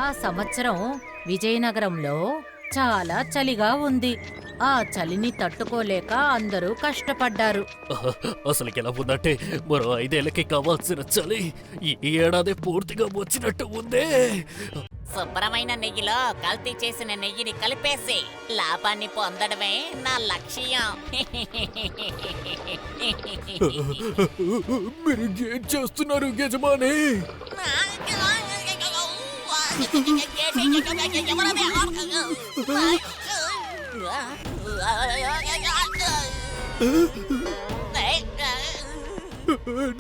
ఆ సంవత్సరం విజయనగరంలో చాలా చలిగా ఉంది. ఆ చలిని తట్టుకోలేక అందరూ కష్టపడ్డారు. అసలుకి ఎలా ఉందంటే మరో 5 ఏళ్లకి కావాల్సిన చలి ఈ ఏడాది పూర్తిగా వచ్చినట్టు ఉందే. శుభ్రమైన నెయ్యిలో కల్తీ చేసిన నెయ్యిని కలిపేసి లాభాన్ని పొందడమే నా లక్ష్యం. మీరు ఏం చేస్తున్నారు యజమాని?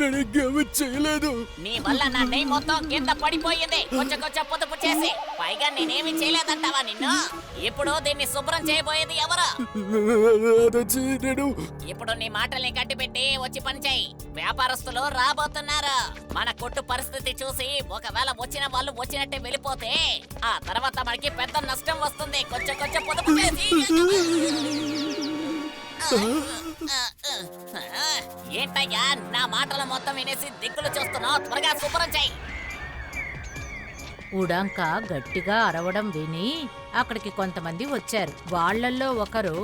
నేనేమీ చేయలేదు. నీ వల్ల నా నెయ్యి మొత్తం కింద పడిపోయింది. కొంచెం పొదుపు చేసి పైగా నేనేమి చేయలేదంటావా నిన్ను? ఇప్పుడు దీన్ని శుభ్రం చేయబోయేది ఎవరు? ఇప్పుడు నీ మాటల్ని కట్టిపెట్టి వచ్చి పని చేయి. వ్యాపారస్తులు రాబోతున్నారు. మన కొట్టు పరిస్థితి చూసి ఒకవేళ వచ్చిన వాళ్ళు వచ్చినట్టే వెళ్ళిపోతే ఆ తర్వాత మనకి పెద్ద నష్టం వస్తుంది. కొంచెం పొదుపు చేసి ఏంటయ్యా నా మాటలు మొత్తం వినేసి దిక్కులు చూస్తున్నావు? త్వరగా శుభ్రం చెయ్యి. ఉడాంక గట్టిగా అరవడం విని అక్కడికి కొంతమంది వచ్చారు. వాళ్ళల్లో ఒకరు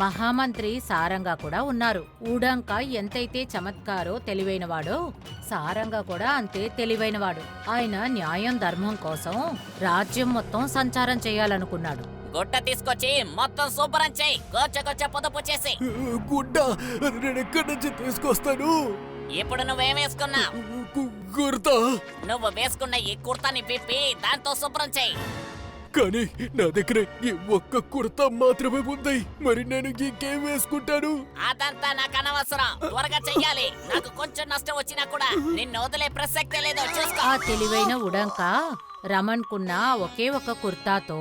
మహామంత్రి సారంగా కూడా ఉన్నారు. ఉడాంక ఎంతైతే చమత్కారో తెలివైనవాడో సారంగా కూడా అంతే తెలివైనవాడు. ఆయన న్యాయం ధర్మం కోసం రాజ్యం మొత్తం సంచారం చేయాలనుకున్నాడు. గుడ్డ తీసుకొచ్చి మొత్తం శుభ్రం చెయ్యి. కొంచెం పొదుపు చేసి. గుడ్డ నేను ఎక్కడి నుంచి తీసుకొస్తాను? ఇప్పుడు నువ్వేం వేసుకున్నావు? కుర్తా. నువ్వు వేసుకున్న ఈ కుర్తాని విప్పి దాంతో శుభ్రం చెయ్యి. కానీ నా దగ్గర ఈ ఒక్క కుర్తా మాత్రమే ఉంది. మరి నేను ఇంకేం వేసుకుంటాను? అదంతా నాకు అనవసరం. త్వరగా చెయ్యాలి. నాకు కొంచెం నష్టం వచ్చినా కూడా నిన్ను వదిలే ప్రసక్తే లేదు. చూసుకో. ఆ తెలివైన ఉడాంక రమణ్కున్న ఒకే ఒక కుర్తాతో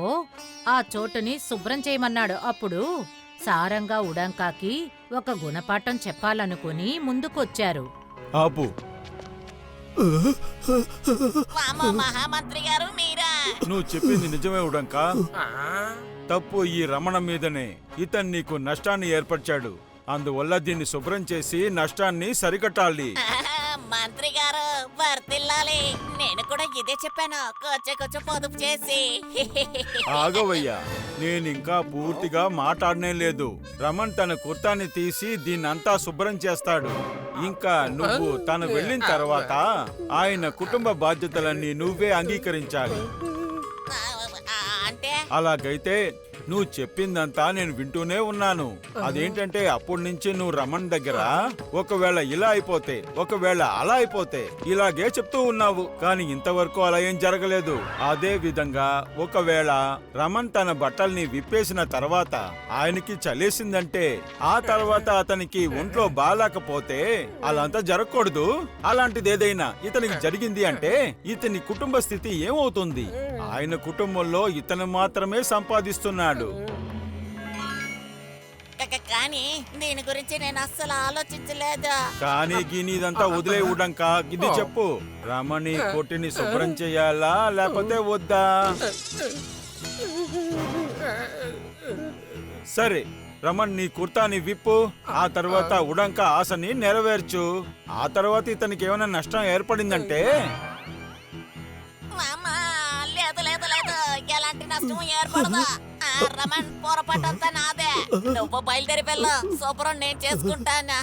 ఆ చోటుని శుభ్రం చేయమన్నాడు. అప్పుడు సారంగా ఉడాంకాకి ఒక గుణపాఠం చెప్పాలనుకుని ముందుకొచ్చారు. ఆపు. వామ్మో, మహామంత్రి గారు మీరా? నువ్వు చెప్పింది నిజమే ఉడంక. తప్పు ఈ రమణ మీదనే. ఇతను నీకు నష్టాన్ని ఏర్పరిచాడు. అందువల్ల దీన్ని శుభ్రం చేసి నష్టాన్ని సరికట్టాలి. మంత్రి గారు వర్తిల్లాలి. నేను కూడా ఇదే చెప్పాను. కొంచెం పొదుపు చేసి. ఆగవయ్యా, నేనింకా పూర్తిగా మాట్లాడనే లేదు. రమణ్ తన కుర్తాన్ని తీసి దీన్నంతా శుభ్రం చేస్తాడు. ఇంకా నువ్వు తను వెళ్ళిన తర్వాత ఆయన కుటుంబ బాధ్యతలన్నీ నువ్వే అంగీకరించాలి. అంటే అలాగైతే నువ్వు చెప్పిందంతా నేను వింటూనే ఉన్నాను. అదేంటంటే అప్పటి నుంచి నువ్వు రమణ్ దగ్గర ఒకవేళ ఇలా అయిపోతే, ఒకవేళ అలా అయిపోతే ఇలాగే చెప్తూ ఉన్నావు. కానీ ఇంతవరకు అలా ఏం జరగలేదు. అదే విధంగా ఒకవేళ రమణ్ తన బట్టల్ని విప్పేసిన తర్వాత ఆయనకి చలేసిందంటే, ఆ తర్వాత అతనికి ఒంట్లో బాగాలేకపోతే అలాంతా జరగకూడదు. అలాంటిదేదైనా ఇతనికి జరిగింది అంటే ఇతని కుటుంబ స్థితి ఏమవుతుంది? ఆయన కుటుంబంలో ఇతను మాత్రమే సంపాదిస్తున్నాడు. కానీ దీని గురించి నేను అస్సలు ఆలోచించలేదు. కానీ గినిదంతా వదిలే ఉడంక. ఇది చెప్పు, రమణి కొట్టిని శుభ్రం చెయ్యాలా లేకపోతే వద్దా? సరే, రమణ్ నీ కుర్తాని విప్పు. ఆ తర్వాత ఉడంక ఆశని నెరవేర్చు. ఆ తర్వాత ఇతనికి ఏమైనా నష్టం ఏర్పడిందంటే లేదు ఎలాంటి నష్టం ఏర్పడదు. రమణ్ పొరపాటంతా నాదే. నువ్వు బయలుదేరి వెళ్ళు. శుభ్రం నేను చేసుకుంటానా.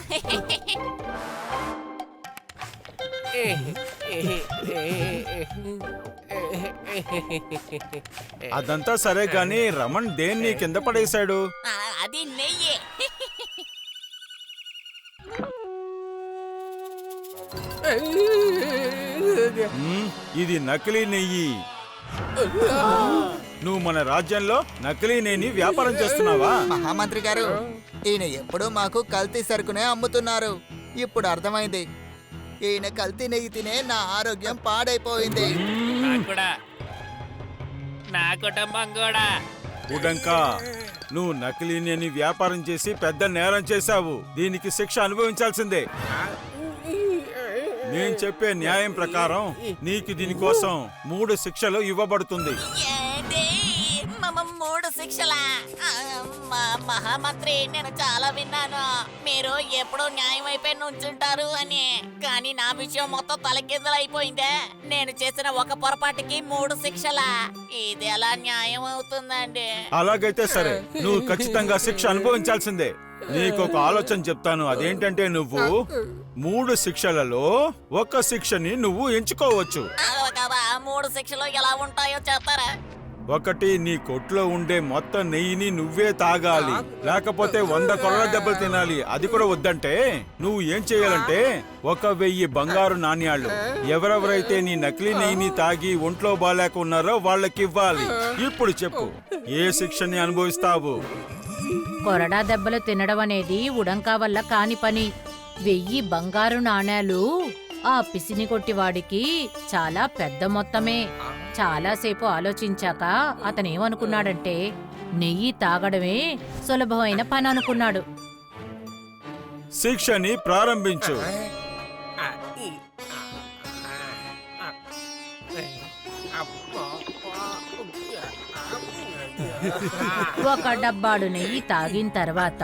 అదంతా సరే గాని రమణ్ దేన్ని కింద పడేశాడు? అది నెయ్యి. ఇది నకిలీ నెయ్యి. నువ్వు మన రాజ్యంలో నకిలీ నెయ్యిని వ్యాపారం చేస్తున్నావా? మహామంత్రి గారు, ఈయన ఎప్పుడూ మాకు కల్తీ సరుకునే అమ్ముతున్నారు. ఇప్పుడు అర్థమైంది. ఈయన కల్తీ నెయ్యి తినే నా ఆరోగ్యం పాడైపోయింది. నా కుటుంబం కూడా. ఉడంకా, నువ్వు నకిలీ నెయ్యిని వ్యాపారం చేసి పెద్ద నేరం చేశావు. దీనికి శిక్ష అనుభవించాల్సిందే. నేను చెప్పే న్యాయం ప్రకారం నీకు దీనికోసం 3 శిక్షలు ఇవ్వబడుతుంది. 3 శిక్షలా? మహామంత్రి, నేను చాలా విన్నాను మీరు ఎప్పుడూ న్యాయం అయిపోయి నుంచుంటారు అని. కానీ నా విషయం మొత్తం తలకిందులైపోయిందే. నేను చేసిన ఒక పొరపాటుకి 3 శిక్షలా? ఇది ఎలా న్యాయం అవుతుందండి? అలాగైతే సరే, నువ్వు ఖచ్చితంగా శిక్ష అనుభవించాల్సిందే. నీకు ఒక ఆలోచన చెప్తాను. అదేంటంటే నువ్వు 3 శిక్షలలో ఒక శిక్షని నువ్వు ఎంచుకోవచ్చు. 3 శిక్షలు ఎలా ఉంటాయో చెప్తారా? ఒకటి, నీ కొట్లో ఉండే మొత్తం నెయ్యిని నువ్వే తాగాలి, లేకపోతే 100 కొరల దెబ్బలు తినాలి. అది కూడా వద్దంటే నువ్వు ఏం చేయాలంటే 1000 బంగారు నాణ్యాలు ఎవరెవరైతే నీ నకిలీ నెయ్యిని తాగి ఒంట్లో బాలేక ఉన్నారో వాళ్ళకి ఇవ్వాలి. ఇప్పుడు చెప్పు, ఏ శిక్షని అనుభవిస్తావు? కొరడా దెబ్బలు తినడం అనేది ఉడంకా వల్ల కాని పని. 1000 బంగారు నాణేలు ఆ పిసిని కొట్టివాడికి చాలా పెద్ద మొత్తమే. చాలాసేపు ఆలోచించాక అతనేమనుకున్నాడంటే నెయ్యి తాగడమే సులభమైన పని అనుకున్నాడు. శిక్షని ప్రారంభించు. ఒక డబ్బాడు నెయ్యి తాగిన తర్వాత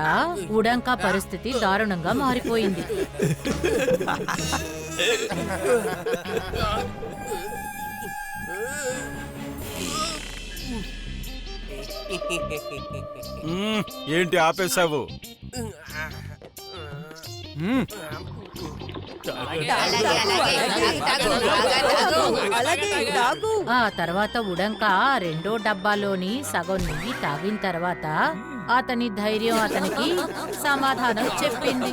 ఉడంకా పరిస్థితి దారుణంగా మారిపోయింది. ఏంటి ఆపేశావు? ఆ తర్వాత ఉడంకా 2వ డబ్బాలోని సగం నెయ్యి తాగిన తర్వాత అతని ధైర్యం అతనికి సమాధానం చెప్పింది.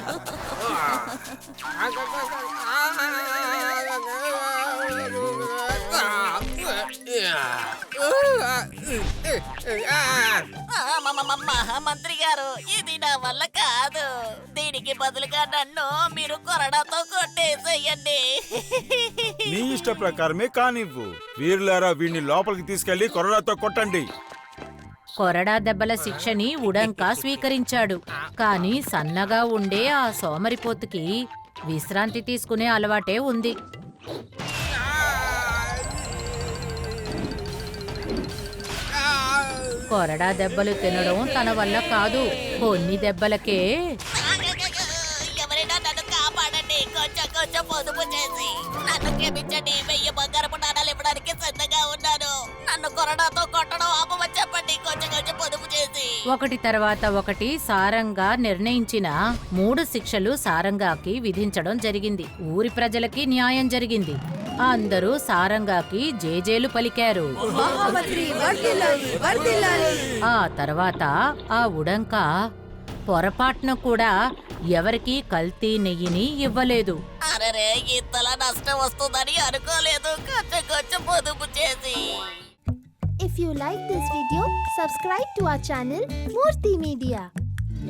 మహామంత్రి గారు, ఇది నా వల్ల కాదు. దీనికి బదులుగా నన్ను మీరు కొరడాతో కొట్టేసేయండి. నీ ఇష్ట ప్రకారమే కానివ్వు. వీరులారా, వీడిని లోపలికి తీసుకెళ్లి కొరడాతో కొట్టండి. కొరడా దెబ్బల శిక్షని ఉడంకా స్వీకరించాడు. కాని సన్నగా ఉండే ఆ సోమరిపోతుకి విశ్రాంతి తీసుకునే అలవాటే ఉంది. కొరడా దెబ్బలు తినడం తన వల్ల కాదు. కొన్ని దెబ్బలకే ఎవరైనా నన్ను కాపాడండి. కొంచెం పొదుపు చేసి నన్ను క్షమించండి. 1000 బంగారపు నాణాలు ఇవ్వడానికి సిద్ధంగా ఉన్నాను. నన్ను కొరడాతో కొట్టడం ఆపమని చెప్పండి. కొంచెం పొదుపు చేసి. ఒకటి తర్వాత ఒకటి సారంగా నిర్ణయించిన 3 శిక్షలు సారంగాకి విధించడం జరిగింది. ఊరి ప్రజలకి న్యాయం జరిగింది. అందరూ సారంగాకి జేజేలు పలికారు. ఆ తర్వాత ఆ ఉడంకా పొరపాటున కూడా ఎవరికీ కల్తీ నెయ్యిని ఇవ్వలేదు. అరే, ఇంతలా నష్టం వస్తుందని అనుకోలేదు. కొంచెం పొదుపు చేసి. If you like this video, subscribe to our channel Murthy Media.